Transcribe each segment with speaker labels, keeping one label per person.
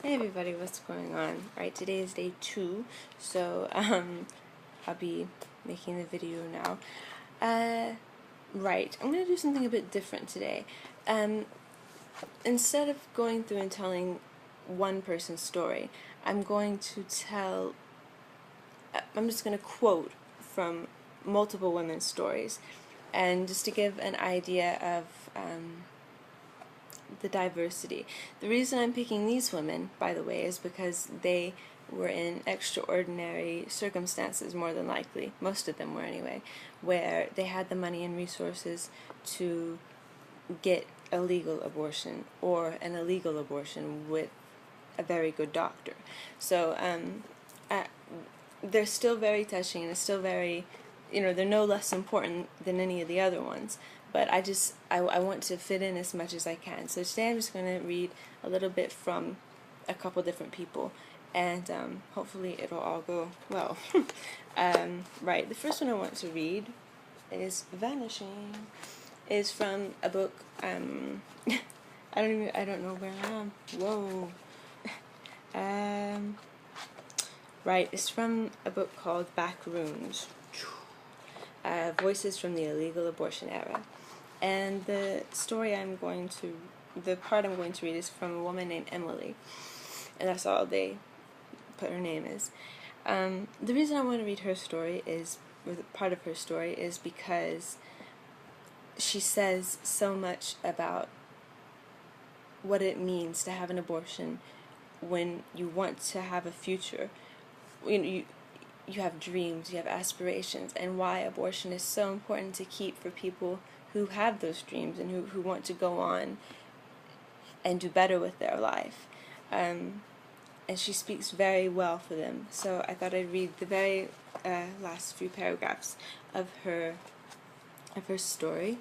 Speaker 1: Hey everybody, what's going on? Right, today is day 2, so I'll be making the video now. Right, I'm gonna do something a bit different today. Instead of going through and telling one person's story, I'm just gonna quote from multiple women's stories, and just to give an idea of the diversity. The reason I'm picking these women, by the way, is because they were in extraordinary circumstances, more than likely. Most of them were anyway, where they had the money and resources to get a legal abortion or an illegal abortion with a very good doctor. So they're still very touching, and it's still very, they're no less important than any of the other ones. But I want to fit in as much as I can. So today I'm just going to read a little bit from a couple different people, and hopefully it'll all go well. Right, the first one I want to read is Vanishing. Is from a book, I don't know where I am. Whoa. Right, it's from a book called Back Rooms. Voices from the Illegal Abortion Era. And the part I'm going to read is from a woman named Emily. And that's all they put her name is. The reason I want to read her story part of her story is because she says so much about what it means to have an abortion when you want to have a future. You have dreams, you have aspirations, and why abortion is so important to keep for people who have those dreams and who want to go on and do better with their life. And she speaks very well for them. So I thought I'd read the very last few paragraphs of her story.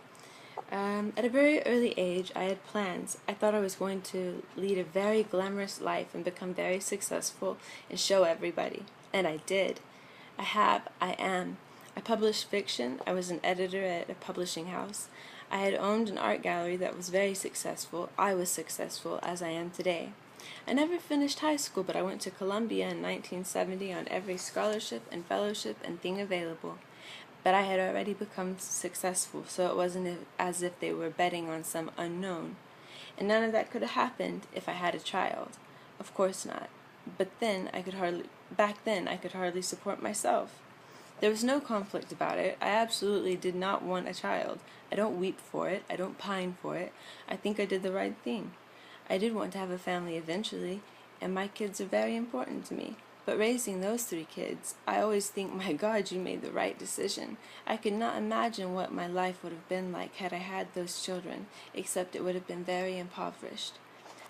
Speaker 1: At a very early age, I had plans. I thought I was going to lead a very glamorous life and become very successful and show everybody. And I did. I am. I published fiction. I was an editor at a publishing house. I had owned an art gallery that was very successful. I was successful, as I am today. I never finished high school, but I went to Columbia in 1970 on every scholarship and fellowship and thing available. But I had already become successful, so it wasn't as if they were betting on some unknown. And none of that could have happened if I had a child. Of course not. But back then I could hardly support myself. There was no conflict about it. I absolutely did not want a child. I don't weep for it. I don't pine for it. I think I did the right thing. I did want to have a family eventually, and my kids are very important to me. But raising those 3 kids, I always think, my God, you made the right decision. I could not imagine what my life would have been like had I had those children, except it would have been very impoverished.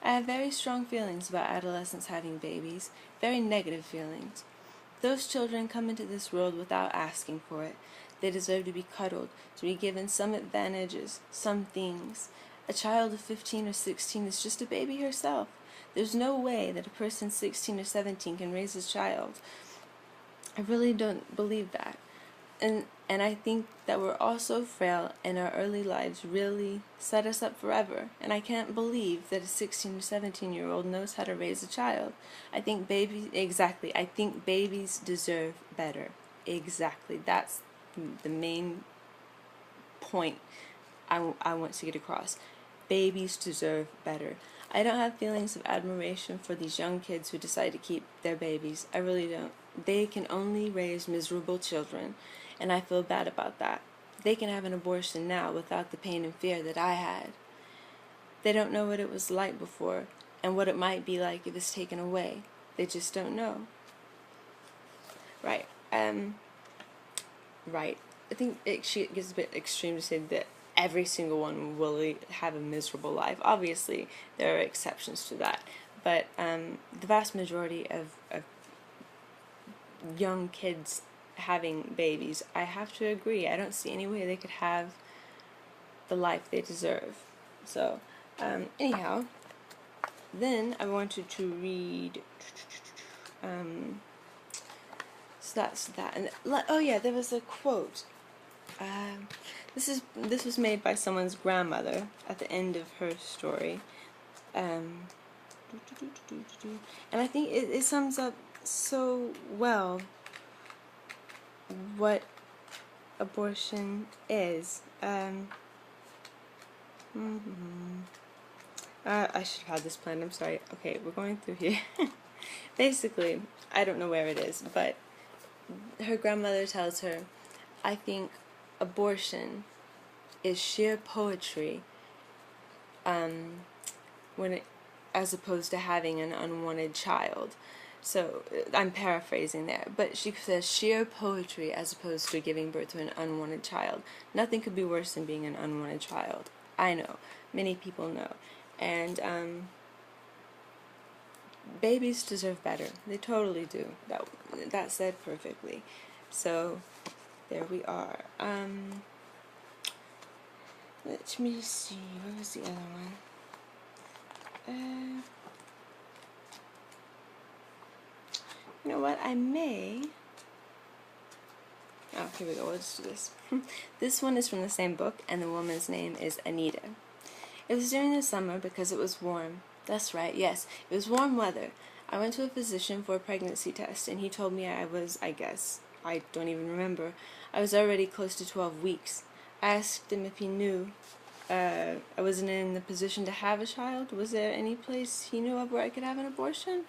Speaker 1: I have very strong feelings about adolescents having babies, very negative feelings. Those children come into this world without asking for it. They deserve to be cuddled, to be given some advantages, some things. A child of 15 or 16 is just a baby herself. There's no way that a person 16 or 17 can raise a child. I really don't believe that. And I think that we're all so frail, and our early lives really set us up forever. And I can't believe that a 16 or 17-year-old knows how to raise a child. I think babies deserve better. Exactly. That's the main point I want to get across. Babies deserve better. I don't have feelings of admiration for these young kids who decide to keep their babies. I really don't. They can only raise miserable children, and I feel bad about that. They can have an abortion now without the pain and fear that I had. They don't know what it was like before, and what it might be like if it's taken away. They just don't know. Right. Right. I think it gets a bit extreme to say that every single one will have a miserable life. Obviously, there are exceptions to that. But the vast majority of young kids having babies, I have to agree. I don't see any way they could have the life they deserve. So, anyhow, then I wanted to read... so that's that. And oh yeah, there was a quote. This was made by someone's grandmother at the end of her story. And I think it sums up so well what abortion is. I should have had this planned. I'm sorry. Okay, we're going through here. Basically, I don't know where it is, but her grandmother tells her, I think abortion is sheer poetry as opposed to having an unwanted child. So I'm paraphrasing there, but she says sheer poetry as opposed to giving birth to an unwanted child. Nothing could be worse than being an unwanted child. I know. Many people know. And babies deserve better. They totally do. That said perfectly. So there we are. Let me see. What was the other one? You know what? I may. Oh, here we go. Let's do this. This one is from the same book, and the woman's name is Anita. It was during the summer because it was warm. That's right, yes, it was warm weather. I went to a physician for a pregnancy test, and he told me I don't even remember, I was already close to 12 weeks. I asked him if he knew I wasn't in the position to have a child. Was there any place he knew of where I could have an abortion?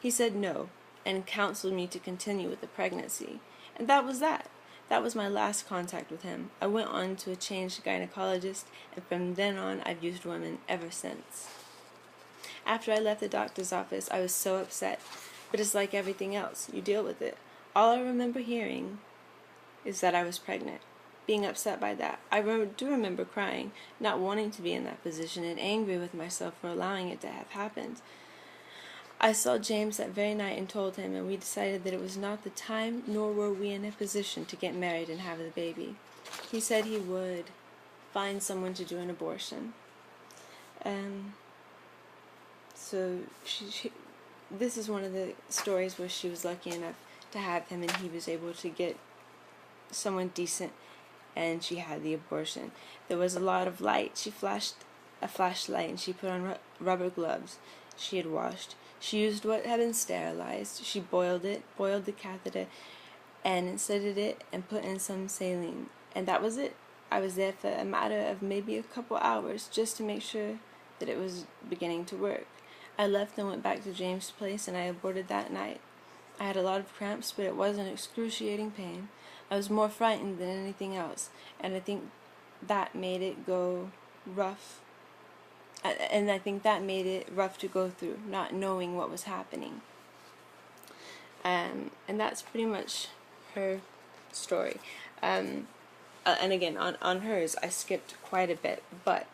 Speaker 1: He said no, and counseled me to continue with the pregnancy. And that was that. That was my last contact with him. I went on to a changed gynecologist, and from then on I've used women ever since. After I left the doctor's office, I was so upset, but it's like everything else. You deal with it. All I remember hearing is that I was pregnant, being upset by that. I do remember crying, not wanting to be in that position, and angry with myself for allowing it to have happened. I saw James that very night and told him, and we decided that it was not the time, nor were we in a position to get married and have the baby. He said he would find someone to do an abortion. So this is one of the stories where she was lucky enough to have him, and he was able to get someone decent, and she had the abortion. There was a lot of light. She flashed a flashlight, and she put on rubber gloves she had washed. She used what had been sterilized. She boiled the catheter, and inserted it and put in some saline. And that was it. I was there for a matter of maybe a couple hours just to make sure that it was beginning to work. I left and went back to James' place, and I aborted that night. I had a lot of cramps, but it wasn't excruciating pain. I was more frightened than anything else, and I think that made it go rough. And I think that made it rough to go through, not knowing what was happening. And that's pretty much her story. And again, on hers, I skipped quite a bit, but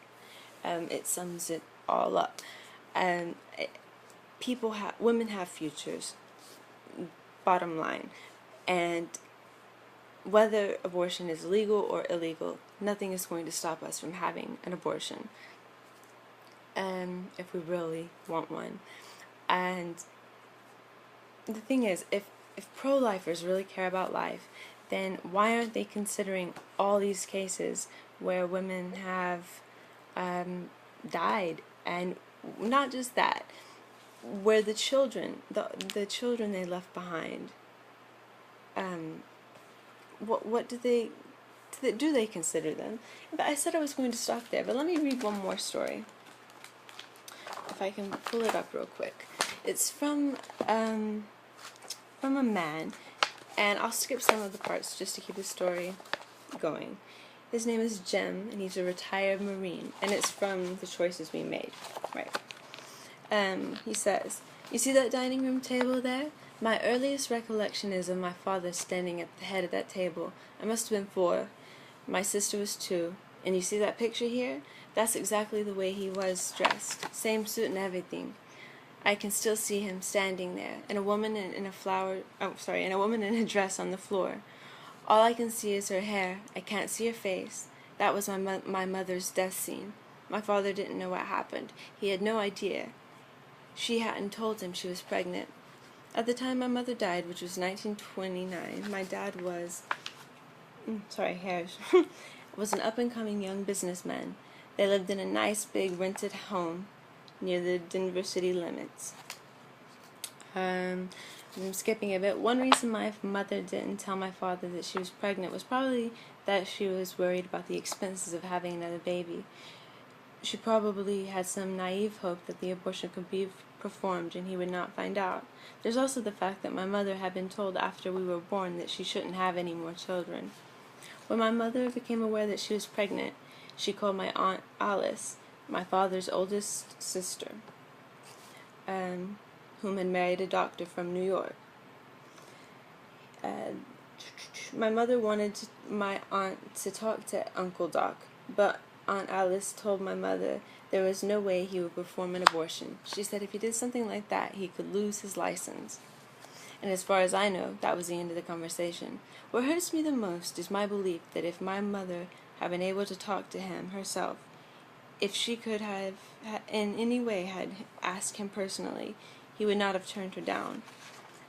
Speaker 1: it sums it all up. Women have futures, bottom line. And whether abortion is legal or illegal, nothing is going to stop us from having an abortion. If we really want one. And the thing is, if pro-lifers really care about life, then why aren't they considering all these cases where women have died? And not just that, where the children they left behind, what do they consider them? I said I was going to stop there, but let me read one more story. If I can pull it up real quick. It's from a man, and I'll skip some of the parts just to keep the story going. His name is Jem, and he's a retired Marine, and it's from The Choices We Made. Right. He says, "You see that dining room table there? My earliest recollection is of my father standing at the head of that table. I must have been 4. My sister was 2. And you see that picture here? That's exactly the way he was dressed. Same suit and everything. I can still see him standing there, and a woman in a dress on the floor. All I can see is her hair. I can't see her face. That was my mother's death scene. My father didn't know what happened. He had no idea. She hadn't told him she was pregnant. At the time my mother died, which was 1929, my dad was, was an up-and-coming young businessman. They lived in a nice, big, rented home near the Denver city limits. I'm skipping a bit. One reason my mother didn't tell my father that she was pregnant was probably that she was worried about the expenses of having another baby. She probably had some naive hope that the abortion could be performed and he would not find out. There's also the fact that my mother had been told after we were born that she shouldn't have any more children. When my mother became aware that she was pregnant, she called my Aunt Alice, my father's oldest sister, whom had married a doctor from New York. My mother wanted my aunt to talk to Uncle Doc, but Aunt Alice told my mother there was no way he would perform an abortion. She said if he did something like that, he could lose his license. And as far as I know, that was the end of the conversation. What hurts me the most is my belief that if my mother had been able to talk to him herself, if she could have in any way had asked him personally, he would not have turned her down.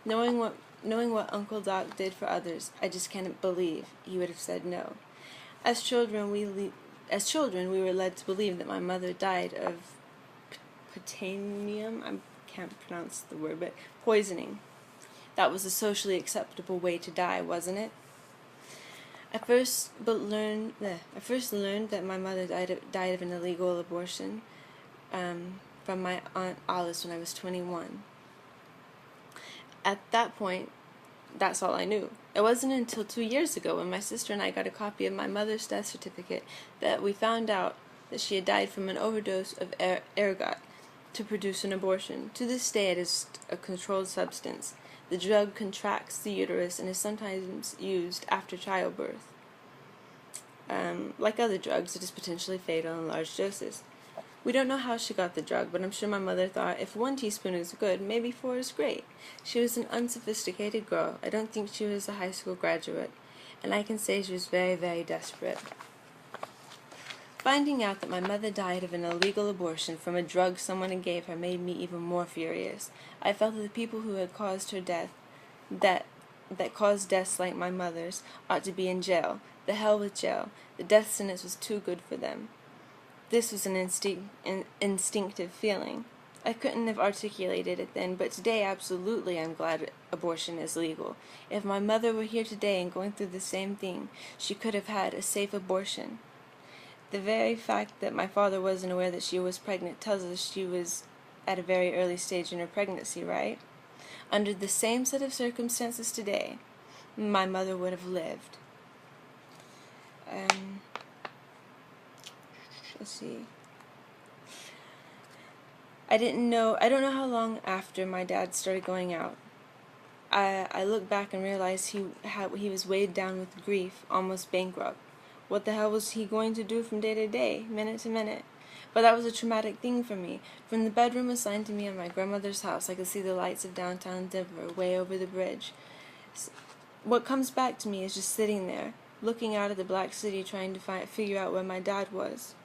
Speaker 1: Knowing what Uncle Doc did for others, I just can't believe he would have said no. As children, we were led to believe that my mother died of potanium. I can't pronounce the word, but poisoning. That was a socially acceptable way to die, wasn't it? I first learned that my mother died of an illegal abortion from my Aunt Alice when I was 21. At that point, that's all I knew. It wasn't until 2 years ago when my sister and I got a copy of my mother's death certificate that we found out that she had died from an overdose of ergot to produce an abortion. To this day, it is a controlled substance. The drug contracts the uterus and is sometimes used after childbirth. Like other drugs, it is potentially fatal in large doses. We don't know how she got the drug, but I'm sure my mother thought if 1 teaspoon is good, maybe 4 is great. She was an unsophisticated girl. I don't think she was a high school graduate, and I can say she was very, very desperate. Finding out that my mother died of an illegal abortion from a drug someone gave her made me even more furious. I felt that the people who had caused her death, that caused deaths like my mother's, ought to be in jail. The hell with jail. The death sentence was too good for them. This was an instinctive feeling. I couldn't have articulated it then, but today absolutely I'm glad abortion is legal. If my mother were here today and going through the same thing, she could have had a safe abortion. The very fact that my father wasn't aware that she was pregnant tells us she was at a very early stage in her pregnancy, right? Under the same set of circumstances today, my mother would have lived. Let's see. I don't know how long after my dad started going out. I look back and realized he was weighed down with grief, almost bankrupt. What the hell was he going to do from day to day, minute to minute? But that was a traumatic thing for me. From the bedroom assigned to me in my grandmother's house, I could see the lights of downtown Denver way over the bridge. What comes back to me is just sitting there, looking out at the black city, trying to figure out where my dad was.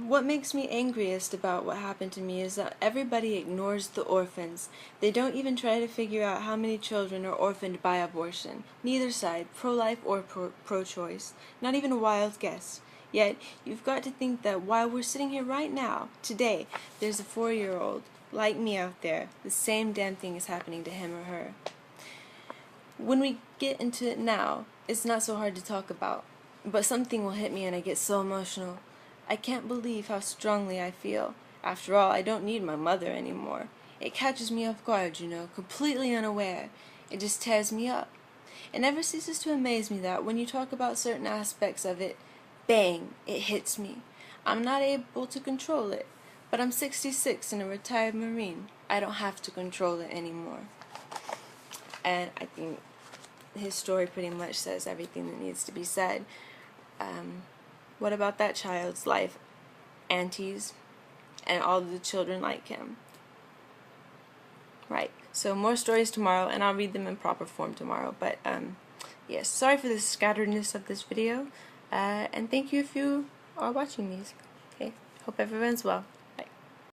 Speaker 1: What makes me angriest about what happened to me is that everybody ignores the orphans. They don't even try to figure out how many children are orphaned by abortion. Neither side, pro-life or pro-choice. Not even a wild guess. Yet, you've got to think that while we're sitting here right now, today, there's a 4-year-old like me out there. The same damn thing is happening to him or her. When we get into it now, it's not so hard to talk about. But something will hit me and I get so emotional. I can't believe how strongly I feel. After all, I don't need my mother anymore. It catches me off guard, completely unaware. It just tears me up. It never ceases to amaze me that when you talk about certain aspects of it, bang, it hits me. I'm not able to control it, but I'm 66 and a retired Marine. I don't have to control it anymore. And I think his story pretty much says everything that needs to be said. What about that child's life, aunties, and all the children like him? Right. So more stories tomorrow, and I'll read them in proper form tomorrow. But yes, sorry for the scatteredness of this video, and thank you if you are watching these. Okay. Hope everyone's well.